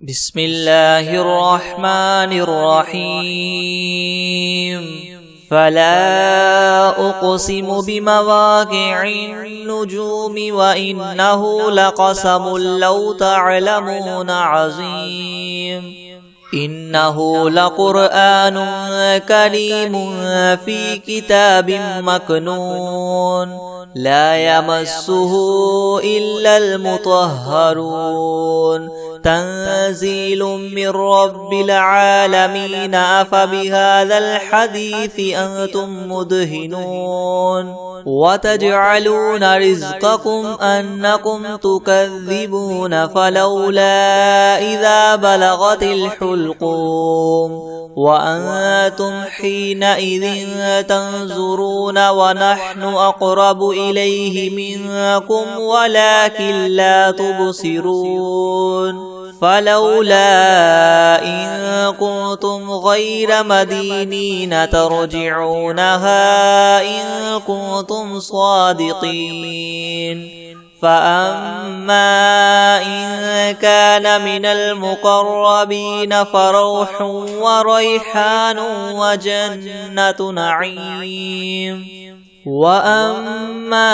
بسم الله الرحمن الرحيم فلا أقسم بمواقع النجوم وإنه لقسم لو تعلمون عظيم إنه لقرآن كريم في كتاب مكنون لا يمسه إلا المطهرون تنزيل من رب العالمين أفبهذا الحديث أنتم مدهنون وتجعلون رزقكم أنكم تكذبون فلولا إذا بلغت الحلقوم وأنتم حينئذ تنظرون ونحن أقرب إليه منكم ولكن لا تبصرون فلولا إن كنتم غير مدينين ترجعونها إن كنتم صادقين فأما إن كان من المقربين فروح وريحان وجنة نعيم وأما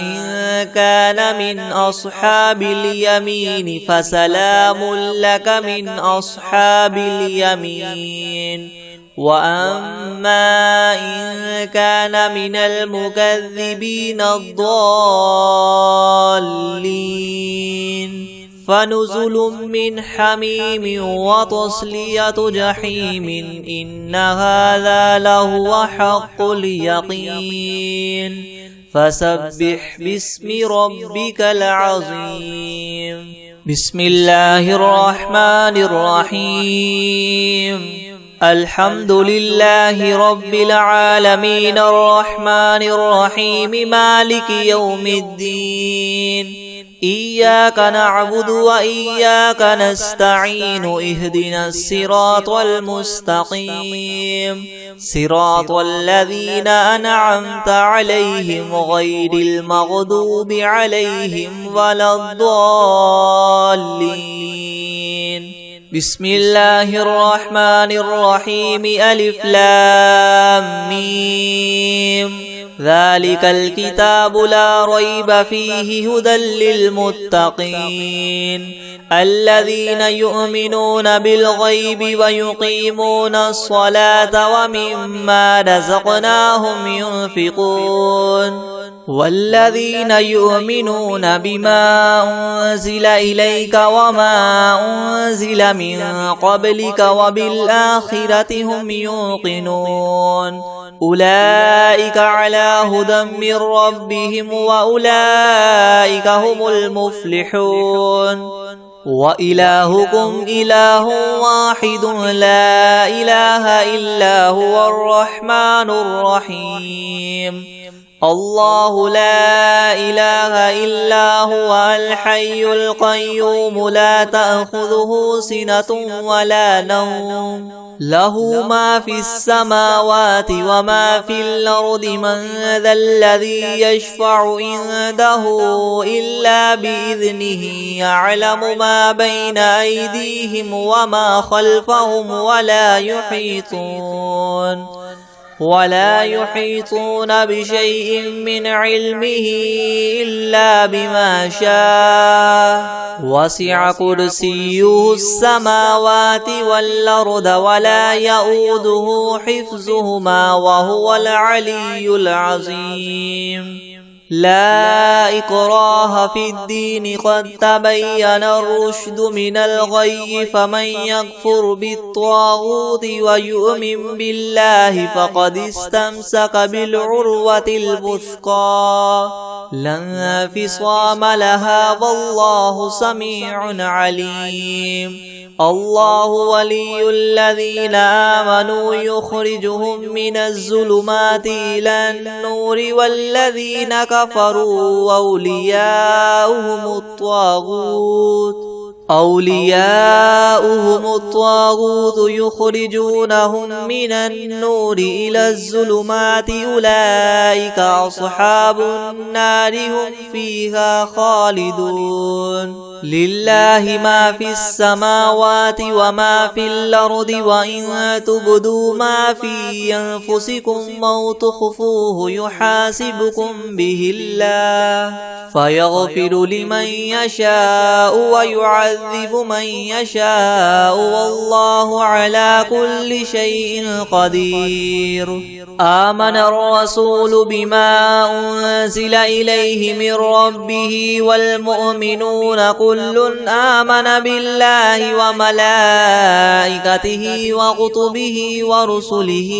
إن كان من أصحاب اليمين فسلام لك من أصحاب اليمين وأما إن كان من المكذبين الضالين فنزل من حميم وتصلية جحيم إن هذا لهو حق اليقين فسبح باسم ربك العظيم بسم الله الرحمن الرحيم الحمد لله رب العالمين الرحمن الرحيم مالك يوم الدين إياك نعبد وإياك نستعين اهدنا الصراط المستقيم صراط الذين أنعمت عليهم غير المغضوب عليهم ولا الضالين بسم الله الرحمن الرحيم ألف لام ميم ذلك الكتاب لا ريب فيه هدى للمتقين الذين يؤمنون بالغيب ويقيمون الصلاة ومما رزقناهم ينفقون والذين يؤمنون بما أنزل إليك وما أنزل من قبلك وبالآخرة هم يوقنون أولئك على هدى من ربهم وأولئك هم المفلحون وإلهكم إله واحد لا إله إلا هو الرحمن الرحيم الله لا إله إلا هو الحي القيوم لا تأخذه سنة ولا نوم له ما في السماوات وما في الأرض من ذا الذي يشفع عنده إلا بإذنه يعلم ما بين أيديهم وما خلفهم ولا يحيطون بشيء من علمه إلا بما شاء وسع كرسيه السماوات والأرض ولا يؤوده حفظهما وهو العلي العظيم لا إكراه في الدين قد تبين الرشد من الغي فمن يكفر بالطاغوت ويؤمن بالله فقد استمسك بالعروة الوثقى لا انفصام لها والله سميع عليم الله ولي الذين آمنوا يخرجهم من الظلمات إلى النور والذين كفروا أولياؤهم الطاغوت يخرجونهم من النور إلى الظلمات أولئك أصحاب النار هم فيها خالدون لله ما في السماوات وما في الأرض وإن تبدوا ما في أنفسكم أو تخفوه يحاسبكم به الله فيغفر لمن يشاء ويعذب من يشاء والله على كل شيء قدير. آمن الرسول بما أنزل إليه من ربه والمؤمنون كل آمن بالله وملائكته وكتبه ورسله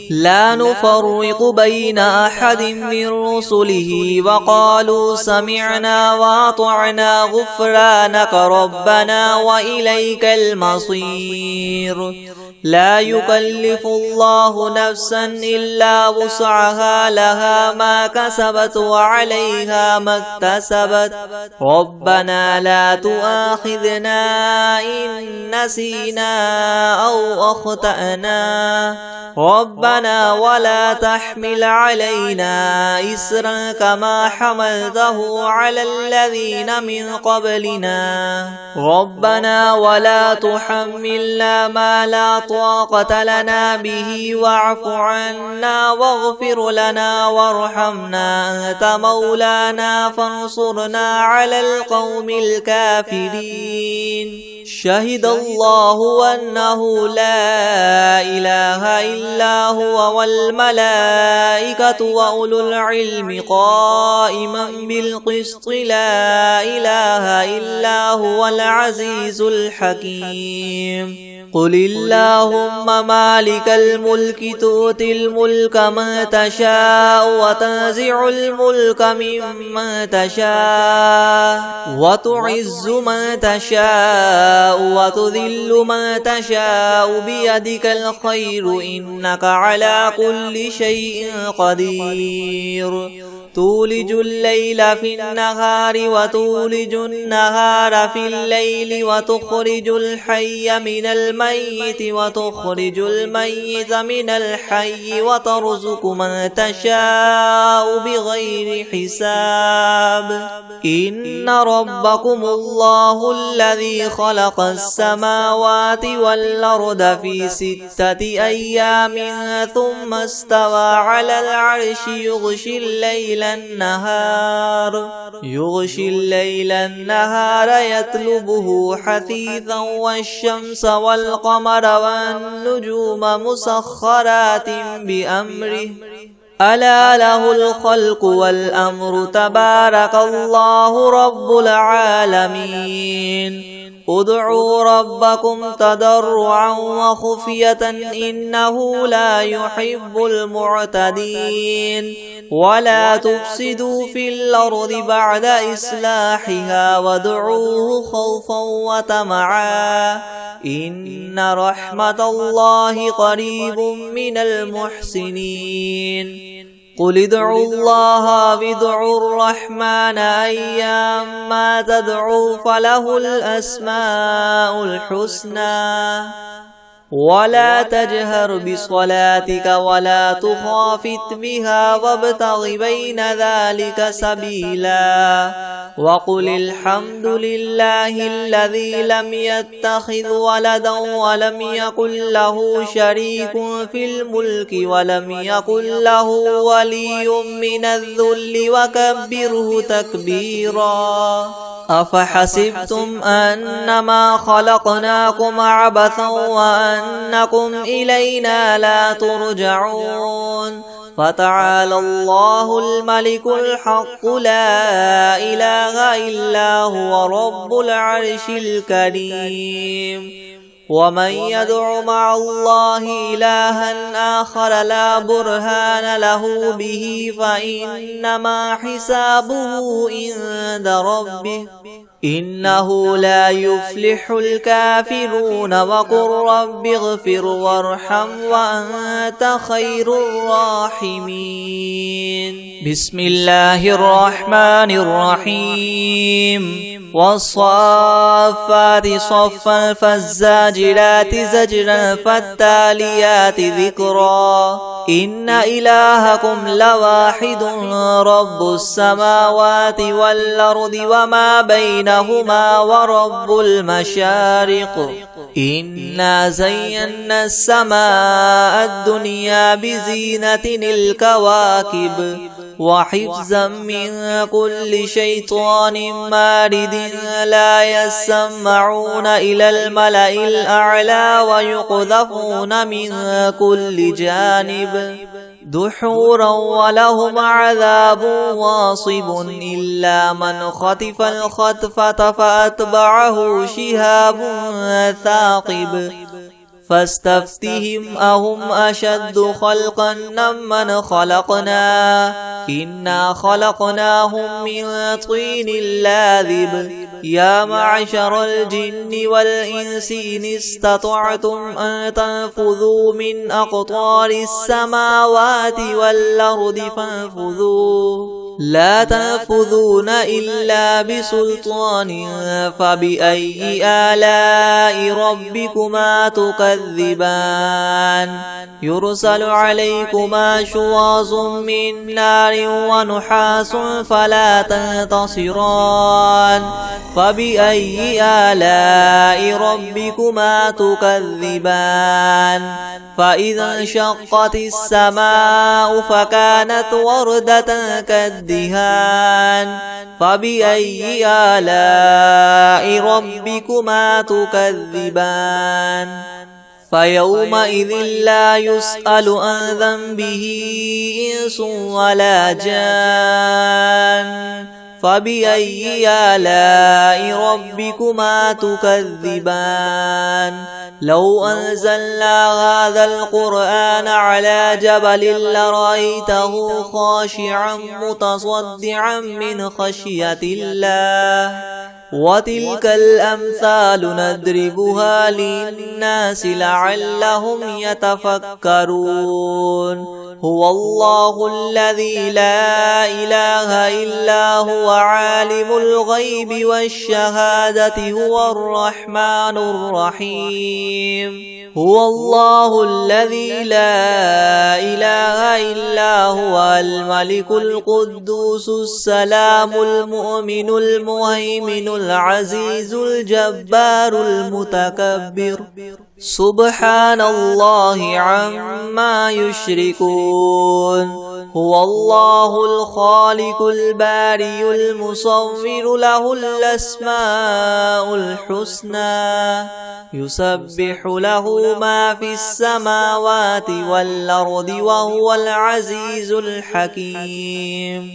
لا نفرق بين أحد من رسله وقالوا سمعنا وأطعنا غفرانك ربنا وإليك المصير. لا يكلف الله نفسا إلا وسعها لها ما كسبت وعليها ما اكتسبت ربنا لا تؤاخذنا إن نسينا أو أخطأنا ربنا ولا تحمل علينا إسرا كما حملته على الذين من قبلنا ربنا ولا تحملنا ما لا طاقة لنا به واعف عنا واغفر لنا وارحمنا أنت مولانا فانصرنا على القوم الكافرين. شهد الله أنه لا إله إلا هو والملائكة وأولو العلم قائما بالقسط لا إله إلا هو العزيز الحكيم. قل اللهم مالك الملك تؤتي الملك من تشاء وتنزع الملك ممن تشاء وتعز من تشاء وتذل من تشاء بيدك الخير إنك على كل شيء قدير. تولج الليل في النهار وتولج النهار في الليل وتخرج الحي من الميت وتخرج الميت من الحي وترزق من تشاء بغير حساب. إن ربكم الله الذي خلق السماوات والأرض في 6 أيام ثم استوى على العرش يغشي الليل النهار يطلبه حثيثا والشمس والقمر والنجوم مسخرات بأمره ألا له الخلق والأمر تبارك الله رب العالمين. ادعوا ربكم تضرعا وخفية إنه لا يحب المعتدين. ولا تفسدوا في الأرض بعد إصلاحها وادعوه خوفا وطمعا إن رحمة الله قريب من المحسنين. قل ادعوا الله وادعوا الرحمن أيما تدعوا فله الأسماء الحسنى. ولا تجهر بصلاتك ولا تخافت بها وابتغ بين ذلك سبيلا. وقل الحمد لله الذي لم يتخذ ولدا ولم يكن له شريك في الملك ولم يكن له ولي من الذل وكبره تكبيرا. أفحسبتم أنما خلقناكم عبثا وأنكم إلينا لا ترجعون. فتعالى الله الملك الحق لا إله إلا هو رب العرش الكريم. ومن يدع مع الله إلها آخر لا برهان له به فإنما حسابه عند ربه إنه لا يفلح الكافرون. وقل رب اغفر وارحم وأنت خير الراحمين. بسم الله الرحمن الرحيم. والصافات صفا فالزاجرات زجرا فالتاليات ذكرا إن إلهكم لواحد رب السماوات والأرض وما بينهما ورب المشارق إنا زينا السماء الدنيا بزينة الكواكب وحفظا من كل شيطان مارد لا يسمعون إلى الملأ الأعلى ويقذفون من كل جانب دحورا ولهم عذاب واصب إلا من خطف الخطفة فأتبعه شهاب ثاقب فاستفتهم أهم أشد خلقا ممن خلقنا إنا خلقناهم من طين لاذب يا معشر الجن والإنس إن استطعتم أن تنفذوا من أقطار السماوات والأرض فانفذوا لا تنفذون إلا بسلطان فبأي آلاء ربكما تكذبان يرسل عليكما شواظ من نار ونحاس فلا تنتصران فبأي آلاء ربكما تكذبان فإذا انشقت السماء فكانت وردة كالدهان فبأي آلاء ربكما تكذبان فيومئذ لا يسأل عن ذنبه إنس ولا جان فبأي آلاء ربكما تكذبان لو أنزلنا هذا القرآن على جبل لرأيته خاشعا متصدعا من خشية الله وتلك الأمثال نضربها للناس لعلهم يتفكرون هو الله الذي لا إله إلا هو عالم الغيب والشهادة هو الرحمن الرحيم هو الله الذي لا إله إلا هو الملك القدوس السلام المؤمن المهيمن العزيز الجبار المتكبر سبحان الله عما يشركون هو الله الخالق البارئ المصور له الأسماء الحسنى يسبح له ما في السماوات والأرض وهو العزيز الحكيم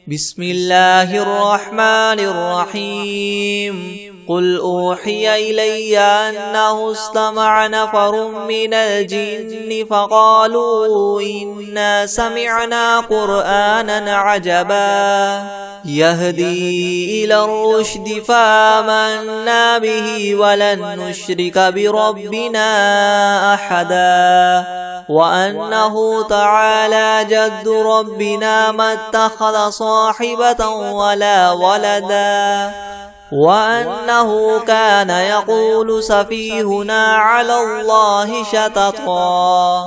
بسم الله الرحمن الرحيم قل أوحي إلي أنه استمع نفر من الجن فقالوا إنا سمعنا قرآنا عجبا يهدي إلى الرشد فآمنا به ولن نشرك بربنا أحدا وأنه تعالى جد ربنا ما اتخذ صاحبة ولا ولدا وأنه كان يقول سفيهنا على الله شططا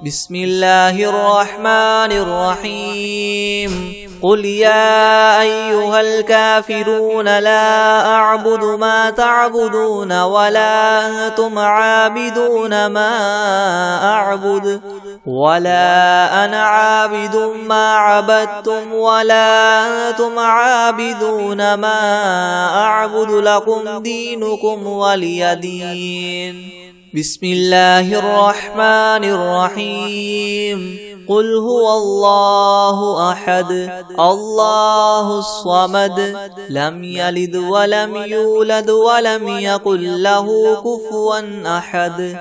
بسم الله الرحمن الرحيم قل يا أيها الكافرون لا أعبد ما تعبدون ولا أنتم عابدون ما أعبد ولا أنا عابد ما عبدتم ولا أنتم عابدون ما أعبد لكم دينكم ولي دين بسم الله الرحمن الرحيم قل هو الله أحد الله الصمد لم يلد ولم يولد ولم يكن له كفوا أحد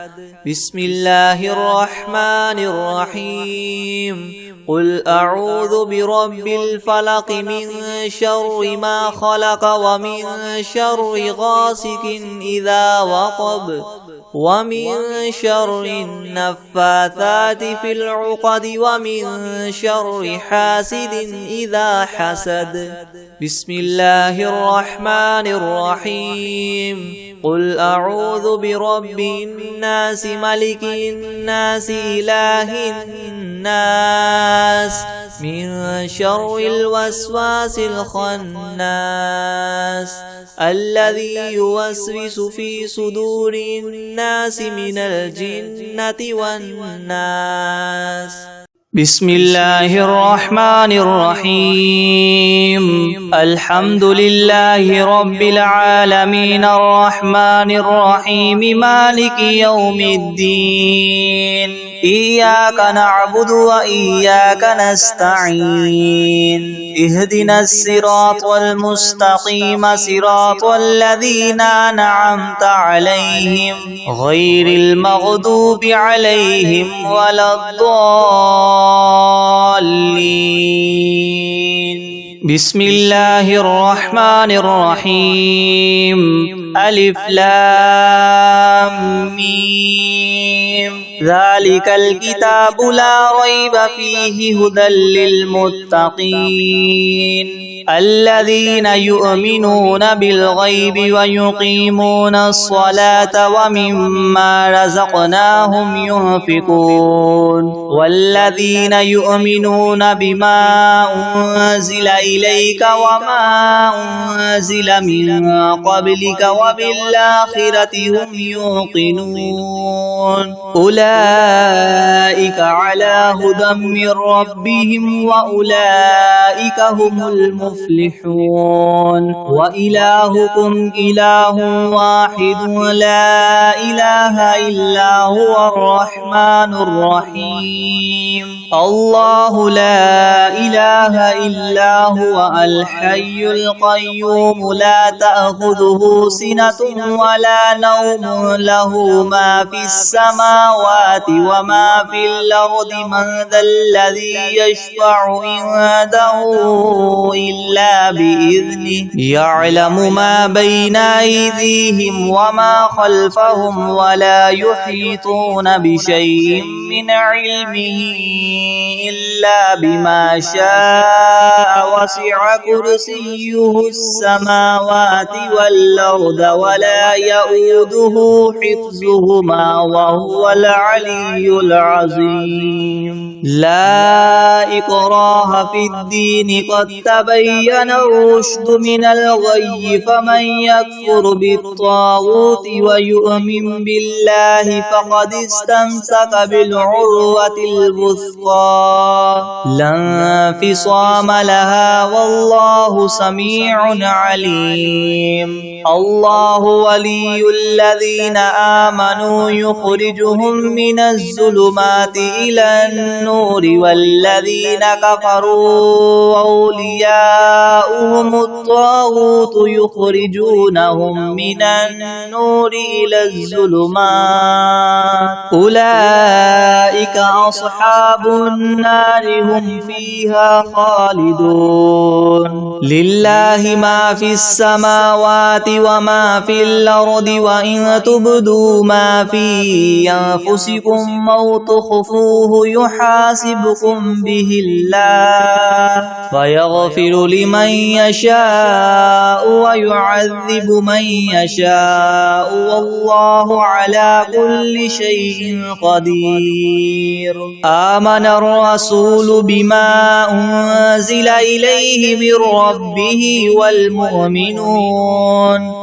بسم الله الرحمن الرحيم قل أعوذ برب الفلق من شر ما خلق ومن شر غاسق إذا وقب ومن شر النفاثات في العقد ومن شر حاسد إذا حسد بسم الله الرحمن الرحيم قل أعوذ برب الناس ملك الناس إله الناس من شر الوسواس الخناس الذي يوسوس في صدور الناس من الجنة والناس. بسم الله الرحمن الرحيم. الحمد لله رب العالمين الرحمن الرحيم مالك يوم الدين. إياك نعبد وإياك نستعين. اهدنا الصراط المستقيم صراط الذين أنعمت عليهم غير المغضوب عليهم ولا الضالين. بسم الله الرحمن الرحيم. ألف لام ميم. ذلك الكتاب لا ريب فيه هدى للمتقين الذين يؤمنون بالغيب ويقيمون الصلاة ومما رزقناهم ينفقون والذين يؤمنون بما أنزل إليك وما أنزل من قبلك وبالآخرة هم يوقنون أولئك على هدى من ربهم وأولئك هم المفلحون. وإلهكم إله واحد لا إله إلا هو الرحمن الرحيم. الله لا إله إلا هو الحي القيوم لا تأخذه سنة ولا نوم له ما في السماوات وما في الأرض من ذا الذي يشفع عنده إلا بإذنه يعلم ما بين أيديهم وما خلفهم ولا يحيطون بشيء من علمه إلا بما شاء وسع كرسيه السماوات والأرض ولا يؤوده حفظهما وهو العلي العظيم. لا إكراه في الدين قد تبين الرشد من الغي فمن يكفر بالطاغوت ويؤمن بالله فقد استمسك بالعروة الوثقى لا انفصام لها والله سميع عليم. الله ولي الذين آمنوا يخرجهم من الظلمات إلى النور والذين كفروا أولياؤهم الطاغوت يخرجونهم من النور إلى الظلمات أولئك أصحاب النار هم فيها خالدون. لله ما في السماوات وما في الأرض وإن تبدوا ما في أنفسكم أو تخفوه يحاسبكم به الله فيغفر لمن يشاء ويعذب من يشاء والله على كل شيء قدير. آمن الرسول بما أنزل إليه من ربه والمؤمنون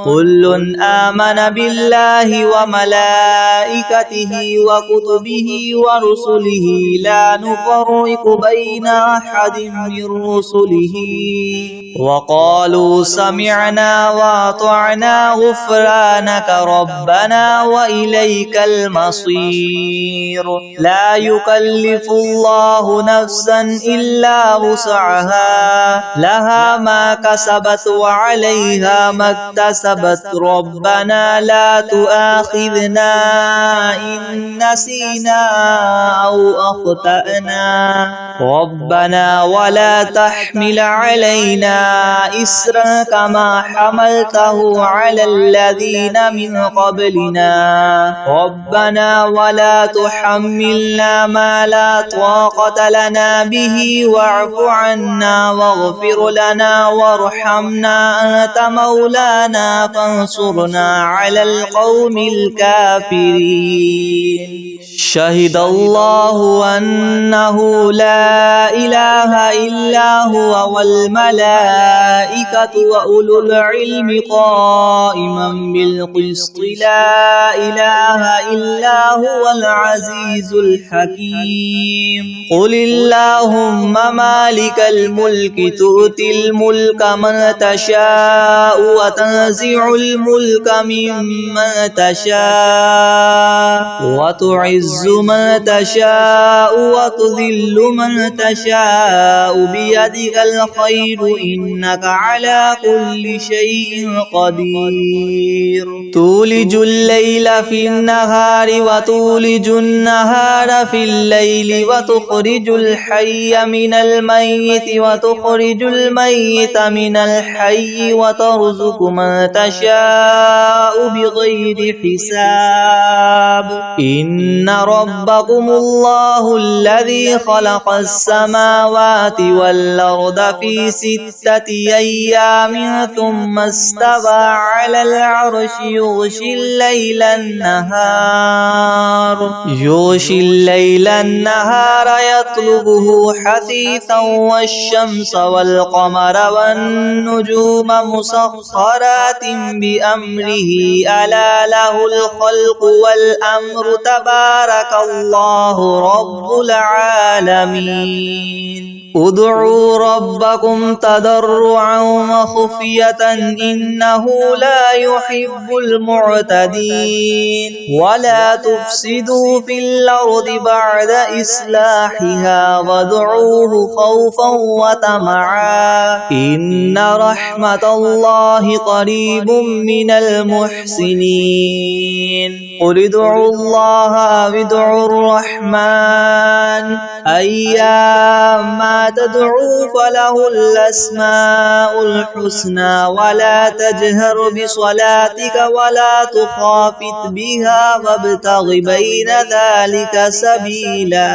كل آمن بالله وملائكته وكتبه ورسله لا نفرق بين أحد من رسله وقالوا سمعنا وأطعنا غفرانك ربنا وإليك المصير. لا يكلف الله نفسا إلا وسعها لها ما كسبت وعليها ما اكتسبت ربنا لا تؤاخذنا إن نسينا أو أخطأنا ربنا ولا تحمل علينا إسرا كما حملته على الذين من قبلنا ربنا ولا تحملنا ما لا طاقة لنا به واعف عنا واغفر لنا وارحمنا أنت مولانا فانصرنا على القوم الكافرين. شهد الله أنه لا إله إلا هو والملائكة وأولو العلم قائما بالقسط لا إله إلا هو العزيز الحكيم. قل اللهم مالك الملك تؤتي الملك من تشاء وتنزع الملك ممن تشاء وتعز من تشاء وتذل من تشاء بيدك الخير إنك على كل شيء قدير. تولج الليل في النهار وتولج النهار في الليل وتخرج الحي من الميت وتخرج الميت من الحي وترزق من تشاء بغير حساب. إن ربكم الله الذي خلق السماوات والأرض في 6 أيام ثم استوى على العرش يغشي الليل النهار يطلبه حثيثا والشمس والقمر والنجوم مسخرات بأمره ألا له الخلق والأمر تبارك الله رب العالمين. ادعوا ربكم تضرعا وخفية إنه لا يحب المعتدين. ولا تفسدوا في الأرض بعد إصلاحها وادعوه خوفا وطمعا إن رحمة الله قريب من المحسنين. قل ادعوا الله أو ادعوا الرحمن أيما تدعوا فله الأسماء الحسنى ولا تجهر بصلاتك ولا تخافت بها وابتغ بين ذلك سبيلا.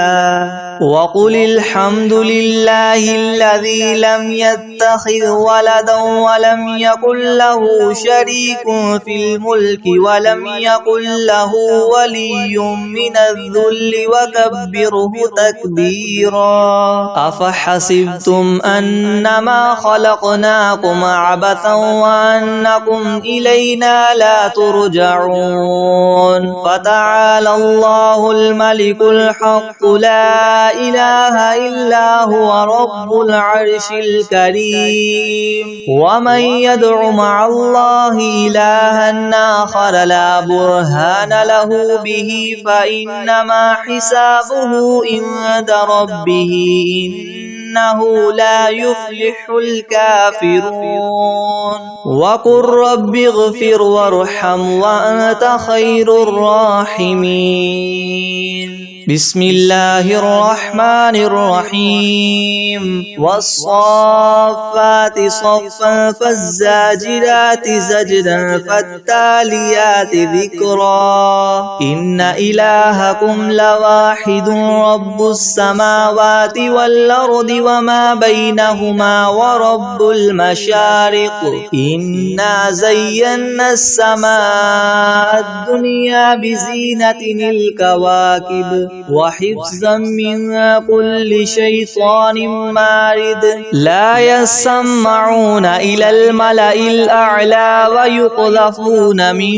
وقل الحمد لله الذي لم يتخذ ولدا ولم يكن له شريك في الملك ولم يكن له ولي من الذل وكبره تكبيرا. أفحسبتم أنما خلقناكم عبثا وأنكم إلينا لا ترجعون. فتعالى الله الملك الحق لا إله إلا هو رب العرش الكريم. ومن يدع مع الله إلها آخر لا برهان له به فإنما حسابه عند ربه إنه لا يفلح الكافرون. وقل رب اغفر وارحم وأنت خير الراحمين. بسم الله الرحمن الرحيم. والصافات صفا فالزاجرات زجرا فالتاليات ذكرا. إن إلهكم لواحد رب السماوات والأرض وما بينهما ورب المشارق. إنا زينا السماء الدنيا بزينة الكواكب وحفظا من كل شيطان مارد. لا يسمعون إلى الملأ الأعلى ويقذفون من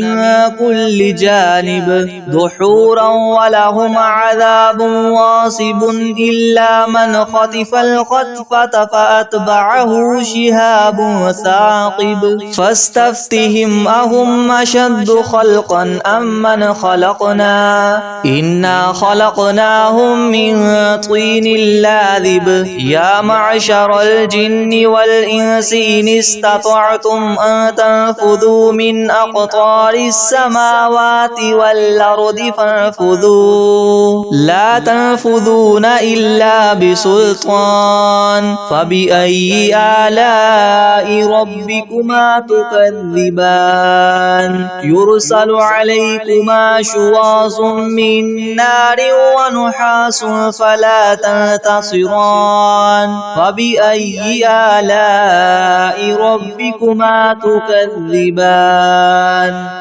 كل جانب دحورا ولهم عذاب واصب إلا من خطف الخطفة فأتبعه شهاب ثاقب. فاستفتهم أهم أشد خلقا أم من خلقنا إنا خلقناهم من طين لاذب. يا معشر الجن والإنس إن استطعتم أن تنفذوا من أقطار السماوات والأرض فانفذوا لا تنفذون إلا بسلطان. شيطان فبأي آلاء ربكما تكذبان يرسل عليكما شواظ من نار ونحاس فلا تنتصران فبأي آلاء ربكما تكذبان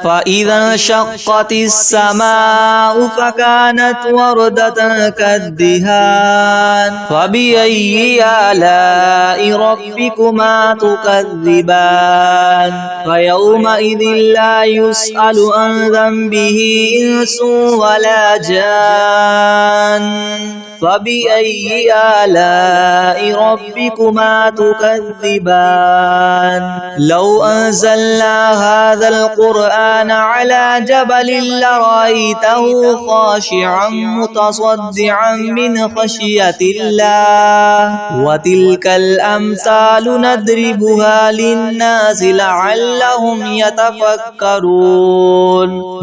فإذا انشقت السماء فكانت وردة كالدهان فبأي آلاء ربكما تكذبان فيومئذ لا يسأل عن ذنبه إنس ولا جان فبأي آلاء ربكما تكذبان لو أنزلنا هذا القرآن على جبل لرأيته خاشعا متصدعا من خشية الله وتلك الأمثال نضربها للناس لعلهم يتفكرون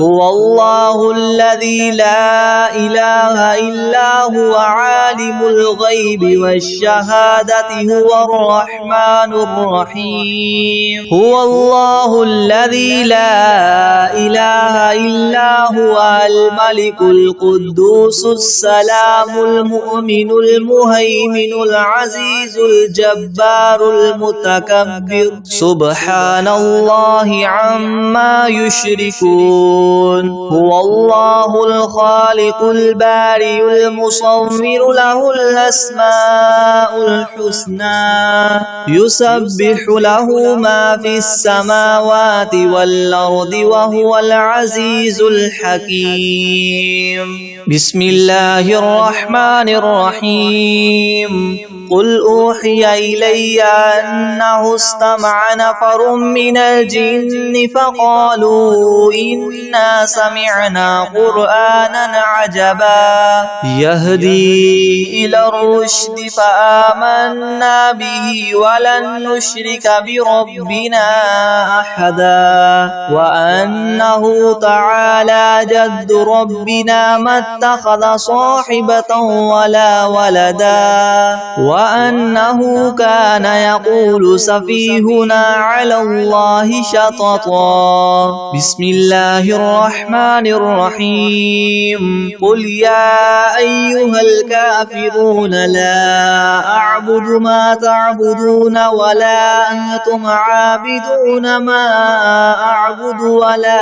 هو الله الذي لا إله إلا هو عالم الغيب والشهادة هو الرحمن الرحيم هو الله الذي لا إله إلا هو الملك القدوس السلام المؤمن المهيمن العزيز الجبار المتكبر سبحان الله عما يشركون هو الله الخالق البارئ المصور له الأسماء الحسنى يسبح له ما في السماوات والأرض وهو العزيز الحكيم بسم الله الرحمن الرحيم قل أوحي إلي أنه استمع نفر من الجن فقالوا إنا سمعنا قرآنا عجبا يهدي إلى الرشد فآمنا به ولن نشرك بربنا أحدا وأنه تعالى جد ربنا ما اتخذ صاحبة ولا ولدا وأنه كان يقول سفيهنا على الله شططا بسم الله الرحمن الرحيم قل يا أيها الكافرون لا أعبد ما تعبدون ولا أنتم عابدون ما أعبد ولا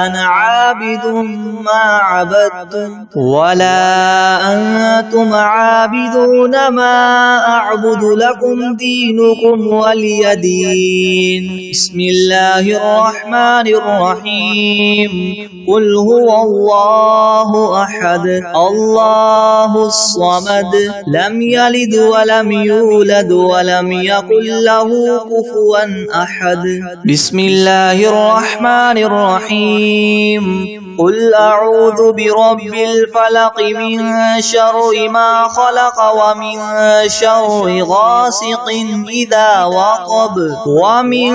أنا عابد ما عبدتم ولا أنتم عابدون ما أعبد لكم دينكم ولي دين بسم الله الرحمن الرحيم قل هو الله أحد الله الصمد لم يلد ولم يولد ولم يكن له كفوا أحد بسم الله الرحمن الرحيم قل أعوذ برب الفلق من شر ما خلق ومن شر غاسق إذا وقب ومن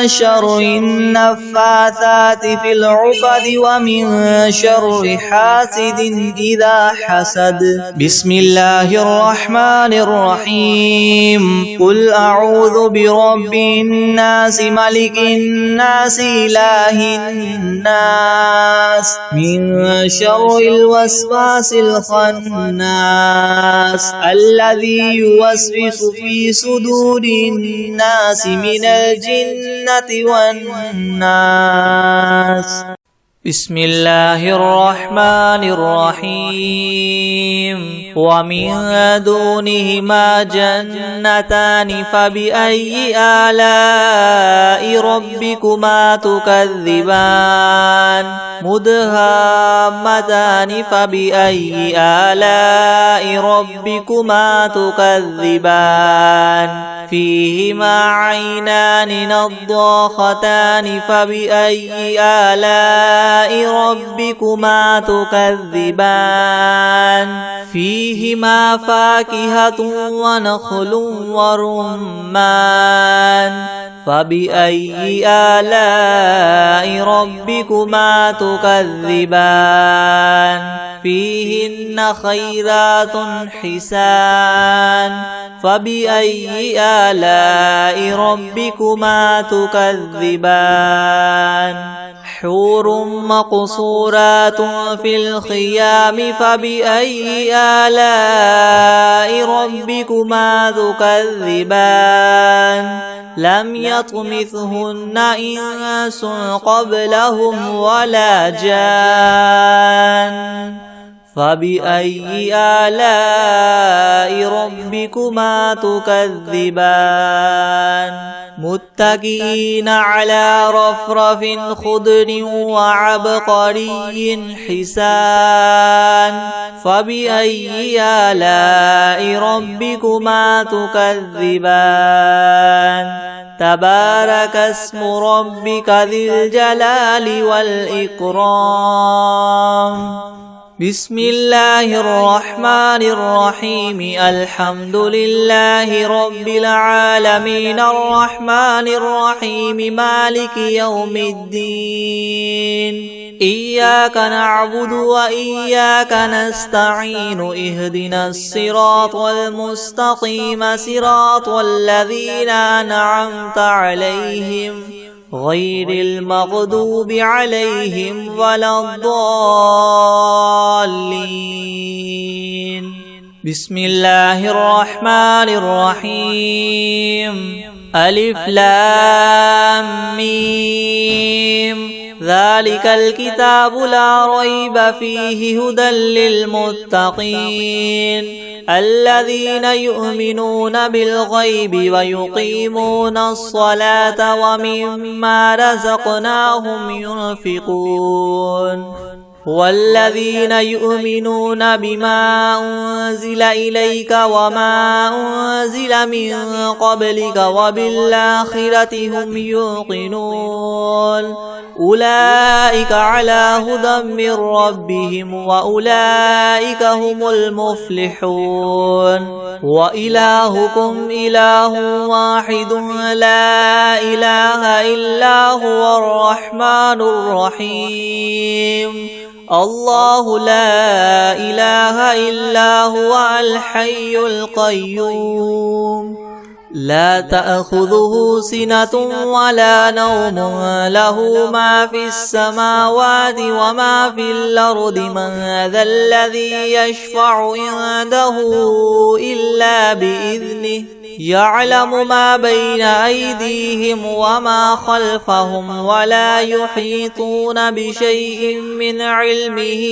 شر النفاثات في العقد ومن شر حاسد إذا حسد بسم الله الرحمن الرحيم قل أعوذ برب الناس ملك الناس إله الناس من شر الوسواس الخناس الذي يوسوس في صدور الناس من الجنة والناس بسم الله الرحمن الرحيم ومن دونهما جنتان فبأي آلاء ربكما تكذبان مدهامتان فبأي آلاء ربكما تكذبان فيهما عينان نضاختان فبأي آلاء ربكما تكذبان فيهما فاكهة ونخل ورمان فبأي آلاء ربكما تكذبان فيهن خيرات حسان فبأي آلاء ربكما تكذبان حور مقصورات في الخيام فبأي آلاء ربكما تكذبان لم يطمثهن إنس قبلهم ولا جان فبأي آلاء ربكما تكذبان متكئين على رفرف خضر وعبقري حسان فبأي آلاء ربكما تكذبان تبارك اسم ربك ذي الجلال والإكرام بسم الله الرحمن الرحيم الحمد لله رب العالمين الرحمن الرحيم مالك يوم الدين إياك نعبد وإياك نستعين اهدنا الصراط المستقيم صراط الذين أنعمت عليهم غير المغضوب عليهم ولا الضالين بسم الله الرحمن الرحيم ألف لام ميم ذلك الكتاب لا ريب فيه هدى للمتقين الذين يؤمنون بالغيب ويقيمون الصلاة ومما رزقناهم ينفقون والذين يؤمنون بما أنزل إليك وما أنزل من قبلك وبالآخرة هم يوقنون أولئك على هدى من ربهم وأولئك هم المفلحون وإلهكم إله واحد لا إله إلا هو الرحمن الرحيم الله لا إله إلا هو الحي القيوم لا تأخذه سنة ولا نوم له ما في السماوات وما في الأرض من ذا الذي يشفع عنده إلا بإذنه يعلم ما بين أيديهم وما خلفهم ولا يحيطون بشيء من علمه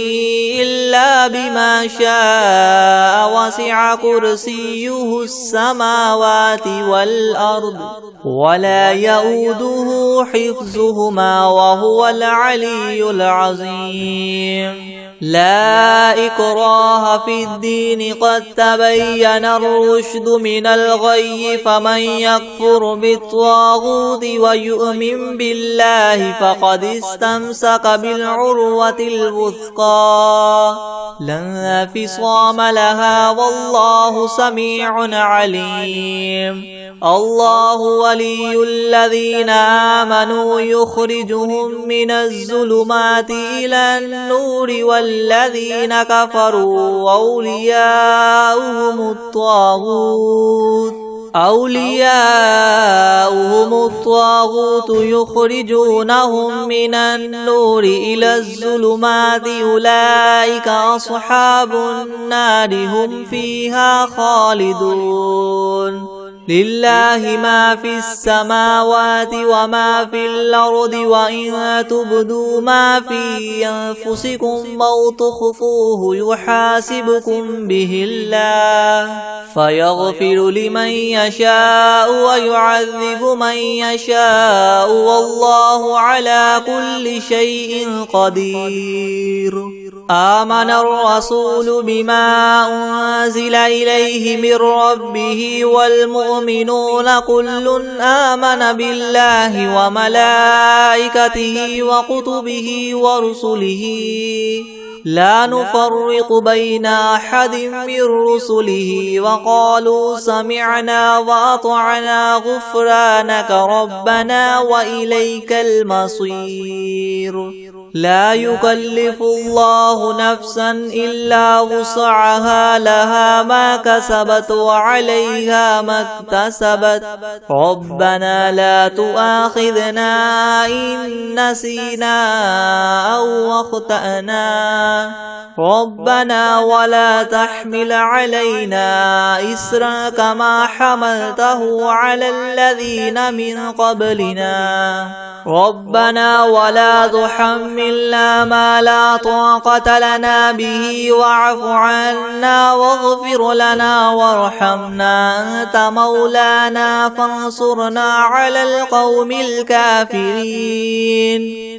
إلا بما شاء وسع كرسيه السماوات والأرض ولا يؤوده حفظهما وهو العلي العظيم لا إكراه في الدين قد تبين الرشد من الغي فمن يكفر بالطاغوت ويؤمن بالله فقد استمسك بالعروة الوثقى لا انفصام لها والله سميع عليم الله ولي الذين آمنوا يخرجهم من الظلمات إلى النور والذين كفروا أولياؤهم الطاغوت يخرجونهم من النور إلى الظلمات أولئك أصحاب النار هم فيها خالدون لله ما في السماوات وما في الأرض وإن تبدوا ما في أنفسكم أو تخفوه يحاسبكم به الله فيغفر لمن يشاء ويعذب من يشاء والله على كل شيء قدير آمن الرسول بما أنزل إليه من ربه والمؤمنون كل آمن بالله وملائكته وكتبه ورسله لا نفرق بين أحد من رسله وقالوا سمعنا وأطعنا غفرانك ربنا وإليك المصير لا يكلف الله نفسا إلا وسعها لها ما كسبت وعليها ما اكتسبت ربنا لا تؤاخذنا إن نسينا أو أخطأنا ربنا ولا تحمل علينا إسرا كما حملته على الذين من قبلنا ربنا ولا تحملنا ما لا طاقة لنا به واعف عنا واغفر لنا وارحمنا أنت مولانا فانصرنا على القوم الكافرين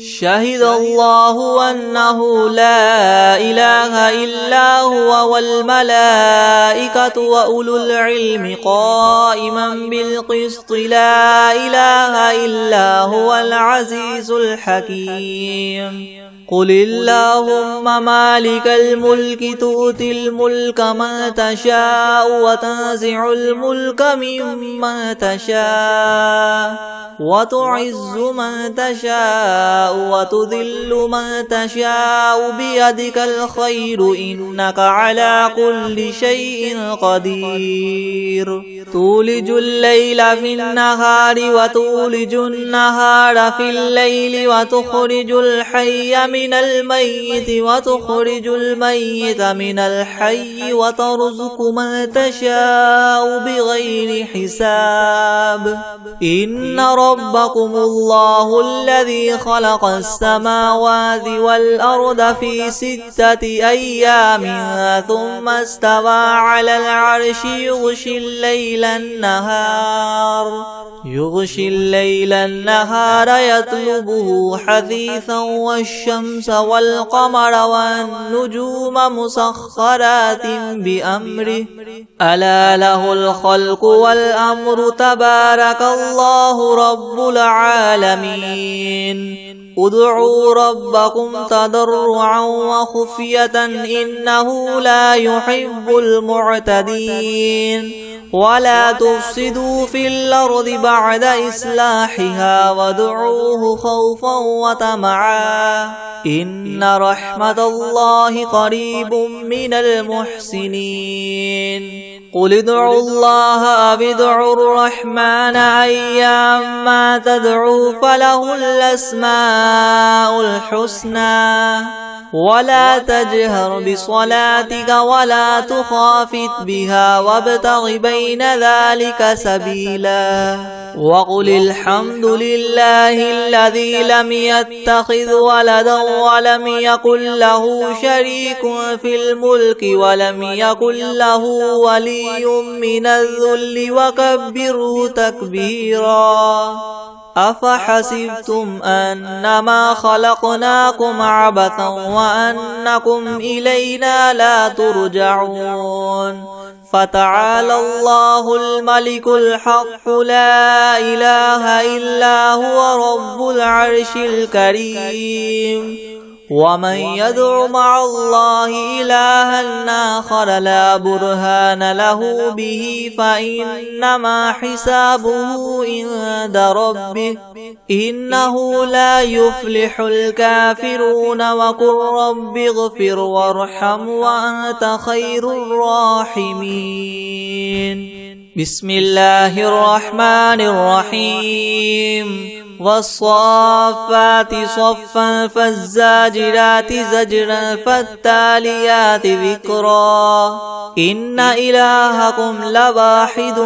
شهد الله أنه لا إله إلا هو والملائكة وأولو العلم قائما بالقسط لا إله إلا هو العزيز الحكيم قل اللهم مالك الملك تؤتي الملك من تشاء وتنزع الملك ممن تشاء وتعز من تشاء وتذل من تشاء بيدك الخير إنك على كل شيء قدير تولج الليل في النهار وتولج النهار في الليل وتخرج الحي من الميت وتخرج الميت من الحي وترزق من تشاء بغير حساب إن ربكم الله الذي خلق السماوات والأرض في 6 أيام ثم استوى على العرش يغشي الليل النهار يطلبه حثيثا والشمس والقمر والنجوم مسخرات بأمره ألا له الخلق والأمر تبارك الله رب العالمين ادعوا ربكم تضرعا وخفية إنه لا يحب المعتدين ولا تفسدوا في الأرض بعد إصلاحها وادعوه خوفا وطمعا إن رحمة الله قريب من المحسنين قل ادعوا الله أو ادعوا الرحمن أيما تدعوا فله الأسماء الحسنى ولا تجهر بصلاتك ولا تخافت بها وابتغ بين ذلك سبيلا وقل الحمد لله الذي لم يتخذ ولدا ولم يكن له شريك في الملك ولم يكن له ولي من الذل وكبره تكبيرا أفحسبتم أنما خلقناكم عبثا وأنكم إلينا لا ترجعون فتعالى الله الملك الحق لا إله إلا هو رب العرش الكريم ومن يدع مع الله إلها آخر لا برهان له به فإنما حسابه عند ربه إنه لا يفلح الكافرون وقل رب اغفر وارحم وأنت خير الراحمين بسم الله الرحمن الرحيم والصافات صفا فالزاجرات زجرا فالتاليات ذكرا إن إلهكم لواحد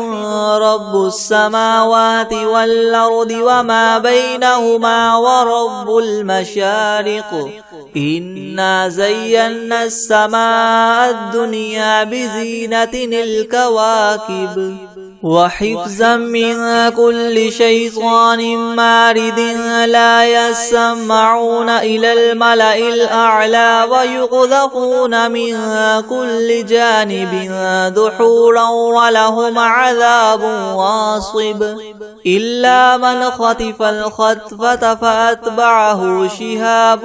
رب السماوات والأرض وما بينهما ورب المشارق إنا زينا السماء الدنيا بزينة الكواكب وحفظا من كل شيطان مارد لا يسمعون إلى الملأ الأعلى ويقذفون من كل جانب دحورا ولهم عذاب واصب إلا من خطف الخطفة فأتبعه شهاب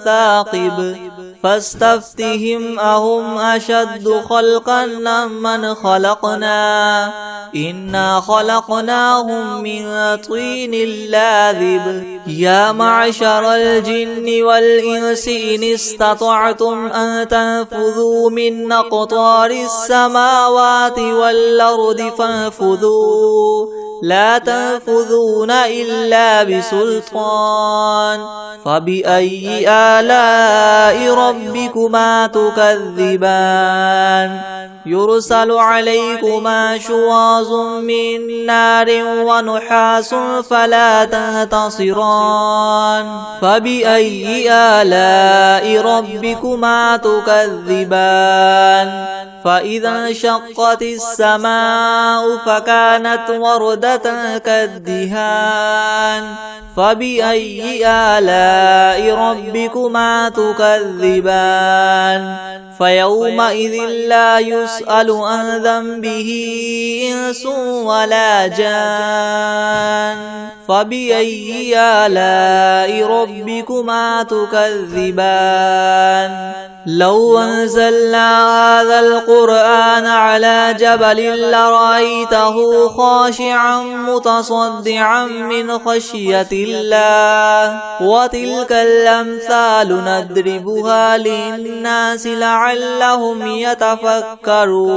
ثاقب فاستفتهم أهم أشد خلقا أم من خلقنا إنا خلقناهم من طين لاذب يا معشر الجن والإنس إن استطعتم أن تنفذوا من أقطار السماوات والأرض فانفذوا لا تنفذون إلا بسلطان فبأي آلاء ربكما تكذبان يرسل عليكما شواظ من نار ونحاس فلا تنتصران فبأي آلاء ربكما تكذبان فإذا انشقت السماء فكانت وردة كالدهان فبأي آلاء ربكما تكذبان فيومئذ لا يسأل عن ذنبه إنس ولا جان فبأي آلاء ربكما تكذبان لو أنزلنا هذا القرآن على جبل لرأيته خاشعا متصدعا من خشية الله وتلك الأمثال نضربها للناس لعلهم يتفكرون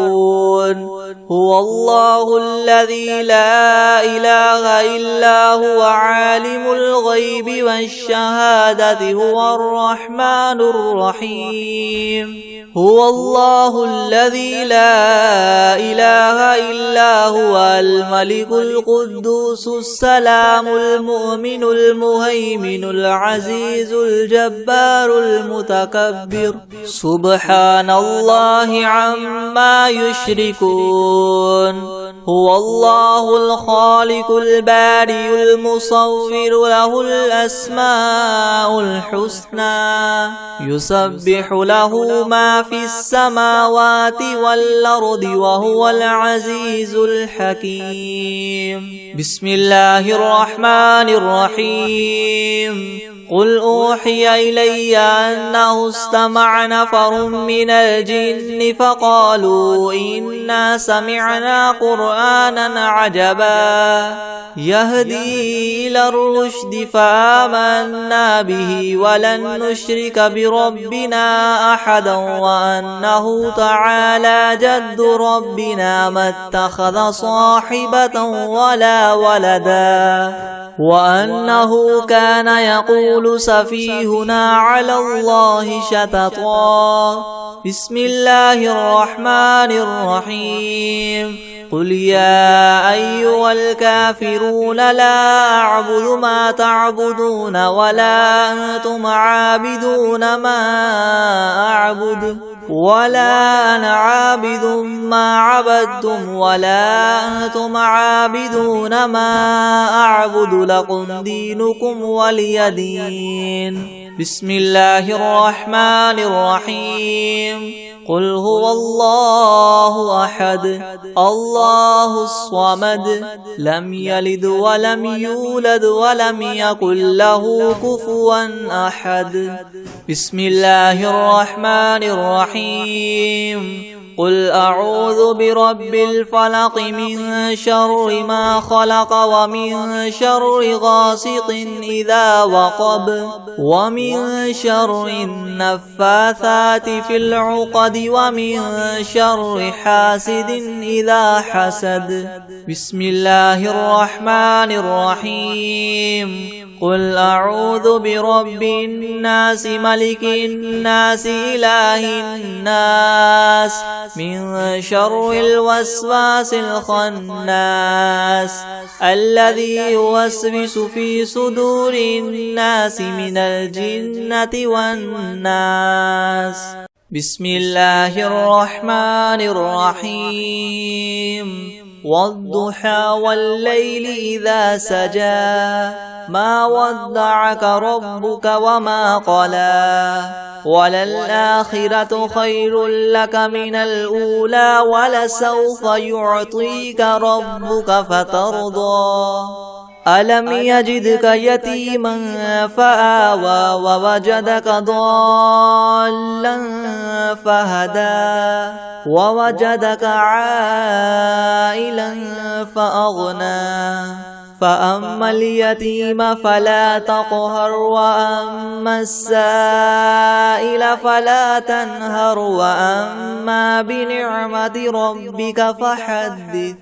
هو الله الذي لا إله إلا هو عالم الغيب والشهادة هو الرحمن الرحيم هو الله الذي لا إله إلا هو الملك القدوس السلام المؤمن المهيمن العزيز الجبار المتكبر سبحان الله عما يشركون هو الله الخالق البارئ المصور له الأسماء الحسنى يسبح له ما في السماوات والأرض وهو العزيز الحكيم بسم الله الرحمن الرحيم قل أوحي إلي أنه استمع نفر من الجن فقالوا إنا سمعنا قرآنا عجبا يهدي إلى الرشد فآمنا به ولن نشرك بربنا أحدا وأنه تعالى جد ربنا ما اتخذ صاحبة ولا ولدا وأنه كان يقول سفيهنا على الله شططا بسم الله الرحمن الرحيم قل يا أيها الكافرون لا أعبد ما تعبدون ولا أنتم عابدون ما أعبد ولا أنا عابد ما عبدتم ولا أنتم عابدون ما أعبد لكم دينكم ولي دين بسم الله الرحمن الرحيم قل هو الله أحد الله الصمد لم يلد ولم يولد ولم يكن له كفوا أحد بسم الله الرحمن الرحيم قل أعوذ برب الفلق من شر ما خلق ومن شر غاسق إذا وقب ومن شر النفاثات في العقد ومن شر حاسد إذا حسد بسم الله الرحمن الرحيم قل أعوذ برب الناس ملك الناس إله الناس من شر الوسواس الخناس الذي يوسوس في صدور الناس من الجنة والناس بسم الله الرحمن الرحيم والضحى والليل إذا سجى ما ودعك ربك وما قلى وللآخرة خير لك من الأولى ولسوف يعطيك ربك فترضى ألم يجدك يتيما فآوى ووجدك ضالا فهدى ووجدك عائلا فأغنى فأما اليتيم فلا تقهر وأما السائل فلا تنهر وأما بنعمة ربك فحدث.